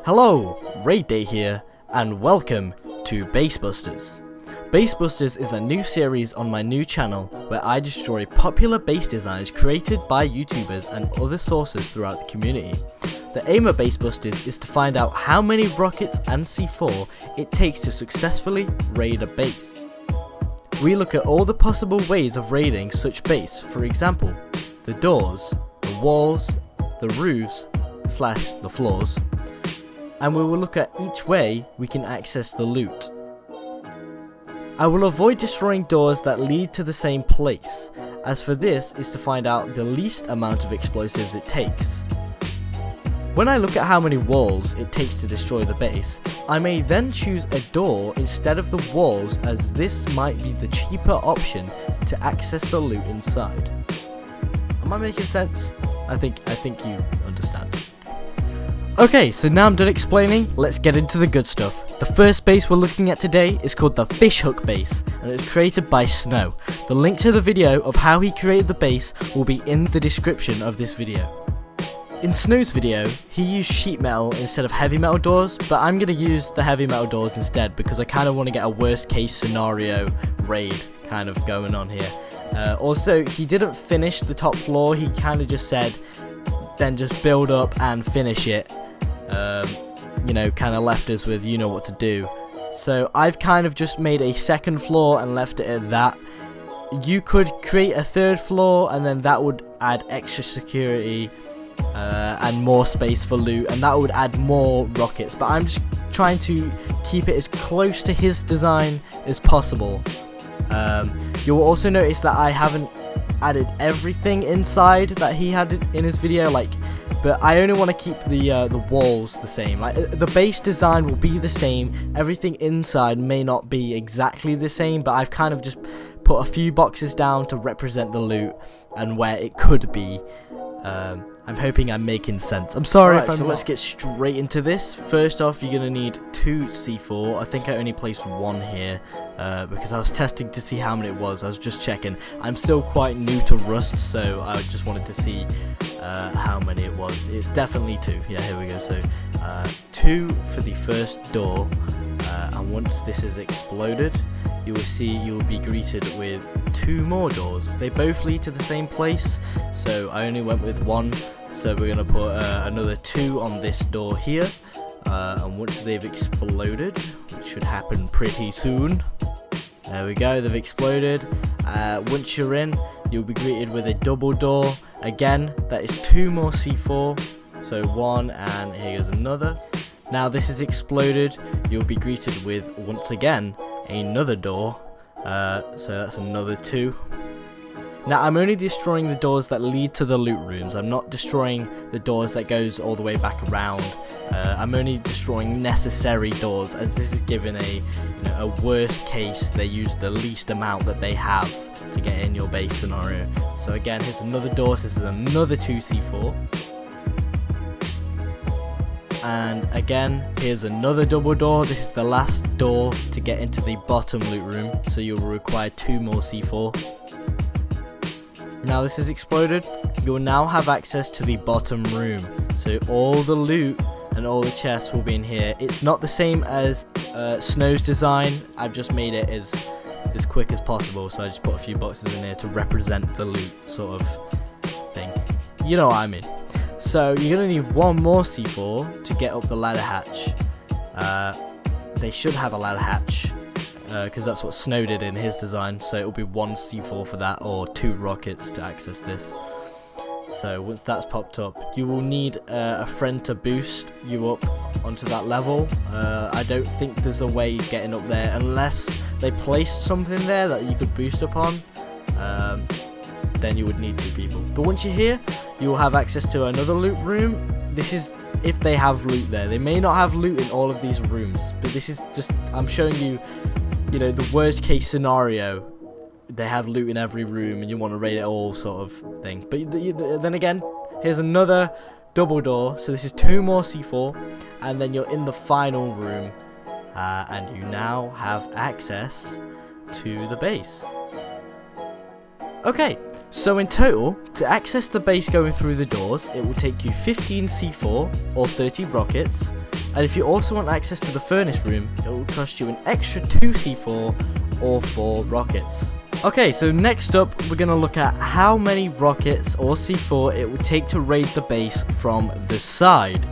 Hello, Raid Day here, and welcome to BaseBusters. BaseBusters is a new series on my new channel where I destroy popular base designs created by YouTubers and other sources throughout the community. The aim of BaseBusters is to find out how many rockets and C4 it takes to successfully raid a base. We look at all the possible ways of raiding such base, for example, the doors, the walls, the roofs / the floors, and we will look at each way we can access the loot. I will avoid destroying doors that lead to the same place, as for this is to find out the least amount of explosives it takes. When I look at how many walls it takes to destroy the base, I may then choose a door instead of the walls, as this might be the cheaper option to access the loot inside. Am I making sense? I think you understand. Okay, so now I'm done explaining, let's get into the good stuff. The first base we're looking at today is called the Fishhook base, and it was created by Snow. The link to the video of how he created the base will be in the description of this video. In Snow's video, he used sheet metal instead of heavy metal doors, but I'm going to use the heavy metal doors instead because I kind of want to get a worst case scenario raid kind of going on here. Also, he didn't finish the top floor, he kind of just said, then just build up and finish it. Kind of left us with you know what to do. So I've kind of just made a second floor and left it at that. You could create a third floor and then that would add extra security and more space for loot, and that would add more rockets, but I'm just trying to keep it as close to his design as possible. You'll also notice that I haven't added everything inside that he had in his video, but I only want to keep the walls the same. The base design will be the same, everything inside may not be exactly the same, but I've kind of just put a few boxes down to represent the loot and where it could be. I'm hoping I'm making sense. I'm sorry if I'm not. Let's get straight into this. First off, you're going to need 2 C4. I think I only placed 1 here because I was testing to see how many it was. I was just checking. I'm still quite new to Rust, so I just wanted to see how many it was. It's definitely 2. Yeah, here we go. So 2 for the first door, and once this is exploded, you will be greeted with 2 more doors. They both lead to the same place, so I only went with 1. So we're gonna put another 2 on this door here, and once they've exploded, which should happen pretty soon. There we go, they've exploded. Once you're in, you'll be greeted with a double door. Again, that is 2 more C4. So 1, and here goes another. Now this is exploded, you'll be greeted with, once again, another door. So that's another 2. Now I'm only destroying the doors that lead to the loot rooms. I'm not destroying the doors that goes all the way back around. I'm only destroying necessary doors, as this is given a worst case. They use the least amount that they have to get in your base scenario. So again, here's another door. So this is another 2 C4. And again, here's another double door. This is the last door to get into the bottom loot room, so you'll require 2 more C4. Now this is exploded, you'll now have access to the bottom room, so all the loot and all the chests will be in here. It's not the same as Snow's design. I've just made it as quick as possible, so I just put a few boxes in here to represent the loot sort of thing. You know what I mean. So you're going to need 1 more C4 to get up the ladder hatch. They should have a ladder hatch because that's what Snow did in his design. So it will be 1 C4 for that, or 2 rockets to access this. So once that's popped up, you will need a friend to boost you up onto that level. I don't think there's a way getting up there unless they placed something there that you could boost upon. Then you would need 2 people. But once you're here, you will have access to another loot room. This is if they have loot there. They may not have loot in all of these rooms, but this is just, I'm showing you, the worst case scenario. They have loot in every room and you want to raid it all sort of thing. But then again, here's another double door. So this is 2 more C4, and then you're in the final room, and you now have access to the base. Okay, so in total, to access the base going through the doors, it will take you 15 C4 or 30 rockets, And if you also want access to the furnace room, it will cost you an extra 2 C4 or 4 rockets. Okay, so next up we're going to look at how many rockets or C4 it would take to raid the base from the side.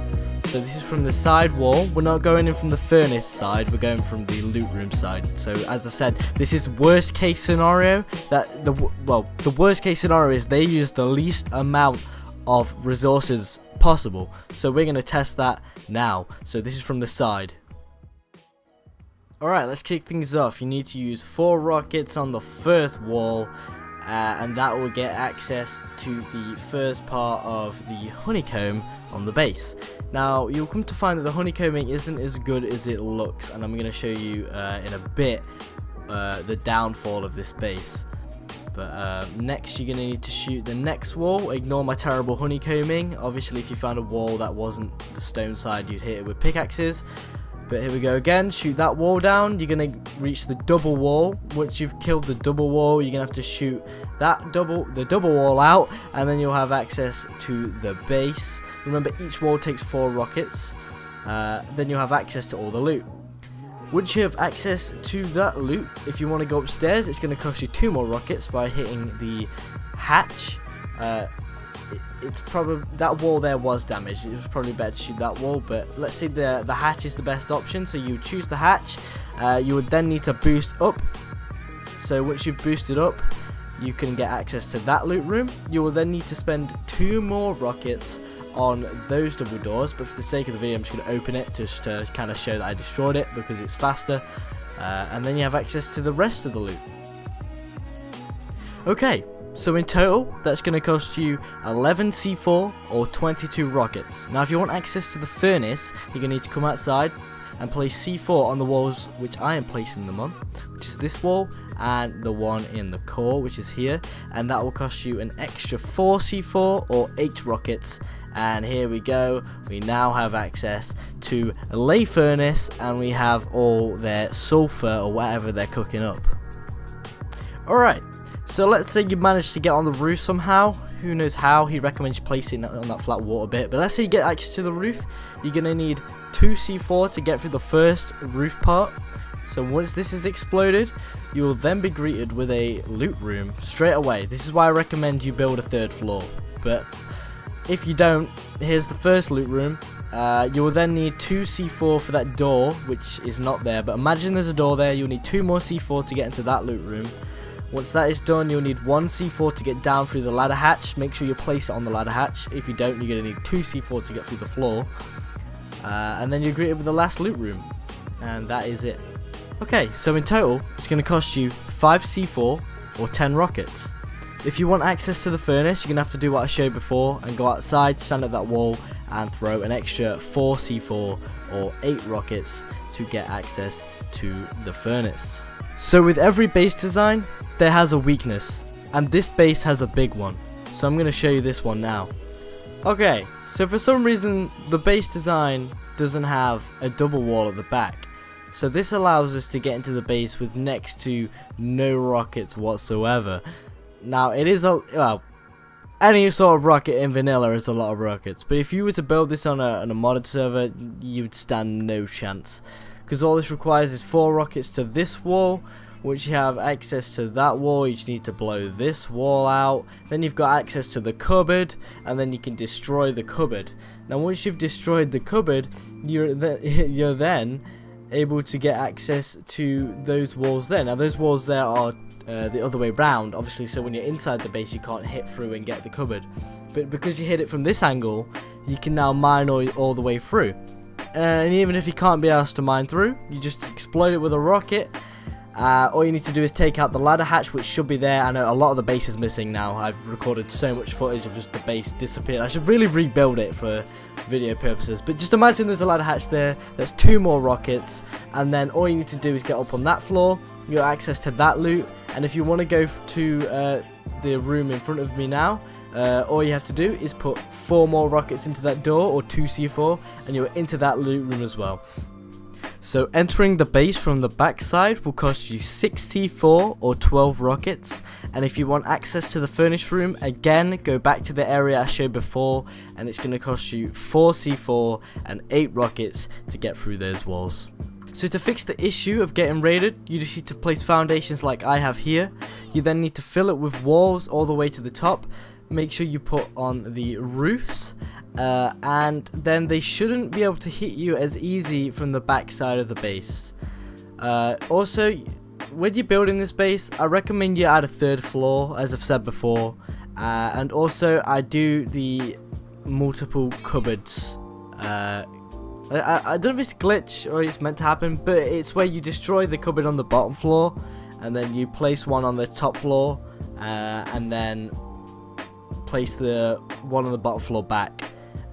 So this is from the side wall. We're not going in from the furnace side, we're going from the loot room side. So as I said, this is worst case scenario. The worst case scenario is they use the least amount of resources possible. So we're going to test that now. So this is from the side. Alright, let's kick things off. You need to use 4 rockets on the first wall, and that will get access to the first part of the honeycomb on the base. Now, you'll come to find that the honeycombing isn't as good as it looks, and I'm going to show you in a bit the downfall of this base. But next you're going to need to shoot the next wall. Ignore my terrible honeycombing. Obviously if you found a wall that wasn't the stone side, you'd hit it with pickaxes. But here we go again, shoot that wall down. You're going to reach the double wall. Once you've killed the double wall, you're going to have to shoot that double wall out, and then you'll have access to the base. Remember, each wall takes 4 rockets. Then you'll have access to all the loot. Once you have access to that loot, if you want to go upstairs, it's going to cost you 2 more rockets by hitting the hatch. It's probably, that wall there was damaged. It was probably better to shoot that wall, but let's say the hatch is the best option. So you choose the hatch. You would then need to boost up. So once you've boosted up, you can get access to that loot room. You will then need to spend 2 more rockets on those double doors, but for the sake of the video I'm just going to open it just to kind of show that I destroyed it because it's faster, and then you have access to the rest of the loot. Okay, so in total that's going to cost you 11 C4 or 22 rockets. Now if you want access to the furnace, you're going to need to come outside and place C4 on the walls which I am placing them on, which is this wall and the one in the core, which is here, and that will cost you an extra 4 C4 or 8 rockets. And here we go, we now have access to a lay furnace, and we have all their sulfur or whatever they're cooking up. Alright, so let's say you managed to get on the roof somehow. Who knows how, he recommends you place it on that flat water bit, but let's say you get access to the roof. You're going to need 2 C4 to get through the first roof part. So once this is exploded, you will then be greeted with a loot room straight away. This is why I recommend you build a 3rd floor, but if you don't, here's the first loot room. You will then need 2 C4 for that door, which is not there, but imagine there's a door there. You'll need 2 more C4 to get into that loot room. Once that is done, you'll need 1 C4 to get down through the ladder hatch. Make sure you place it on the ladder hatch. If you don't, you're going to need 2 C4 to get through the floor. And then you're greeted with the last loot room, and that is it. Okay, so in total, it's going to cost you 5 C4 or 10 rockets. If you want access to the furnace, you're going to have to do what I showed before and go outside, stand at that wall and throw an extra 4 C4 or 8 rockets to get access to the furnace. So with every base design, there has a weakness, and this base has a big one. So I'm going to show you this one now. Okay, so for some reason the base design doesn't have a double wall at the back. So this allows us to get into the base with next to no rockets whatsoever. Now it is any sort of rocket in vanilla is a lot of rockets, but if you were to build this on a modded server, you would stand no chance, because all this requires is 4 rockets to this wall. Once you have access to that wall, you just need to blow this wall out. Then you've got access to the cupboard, and then you can destroy the cupboard. Now once you've destroyed the cupboard, you're then able to get access to those walls there. Now those walls there are the other way round, obviously, so when you're inside the base you can't hit through and get the cupboard, but because you hit it from this angle, you can now mine all the way through. And even if you can't be asked to mine through, you just explode it with a rocket. All you need to do is take out the ladder hatch, which should be there. I know a lot of the base is missing now. I've recorded so much footage of just the base disappeared. I should really rebuild it for video purposes, but just imagine there's a ladder hatch there. There's 2 more rockets, and then all you need to do is get up on that floor. You got access to that loot, and if you want to go to the room in front of me now, all you have to do is put 4 more rockets into that door, or 2 C4, and you're into that loot room as well. So entering the base from the backside will cost you 6 C4 or 12 rockets, and if you want access to the furnace room, again go back to the area I showed before, and it's going to cost you 4 C4 and 8 rockets to get through those walls. So to fix the issue of getting raided, you just need to place foundations like I have here. You then need to fill it with walls all the way to the top. Make sure you put on the roofs, and then they shouldn't be able to hit you as easy from the back side of the base. Also, when you're building this base, I recommend you add a 3rd floor, as I've said before, and also I do the multiple cupboards. I don't know if it's a glitch or it's meant to happen, but it's where you destroy the cupboard on the bottom floor, and then you place one on the top floor, and then place the one on the bottom floor back,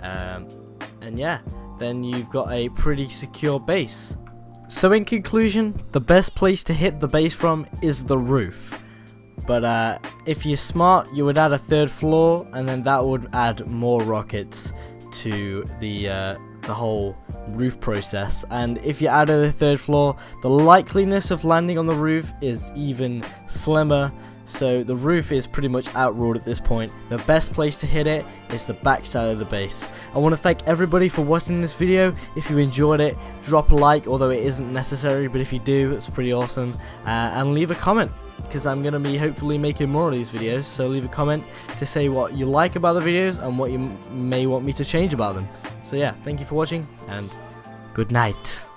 and yeah, then you've got a pretty secure base. So in conclusion, the best place to hit the base from is the roof, but if you're smart, you would add a 3rd floor, and then that would add more rockets to the whole roof process. And if you add a 3rd floor, the likeliness of landing on the roof is even slimmer. So the roof is pretty much outruled at this point. The best place to hit it is the back side of the base. I want to thank everybody for watching this video. If you enjoyed it, drop a like, although it isn't necessary, but if you do, it's pretty awesome. And leave a comment, because I'm going to be hopefully making more of these videos. So leave a comment to say what you like about the videos and what you may want me to change about them. So yeah, thank you for watching, and good night.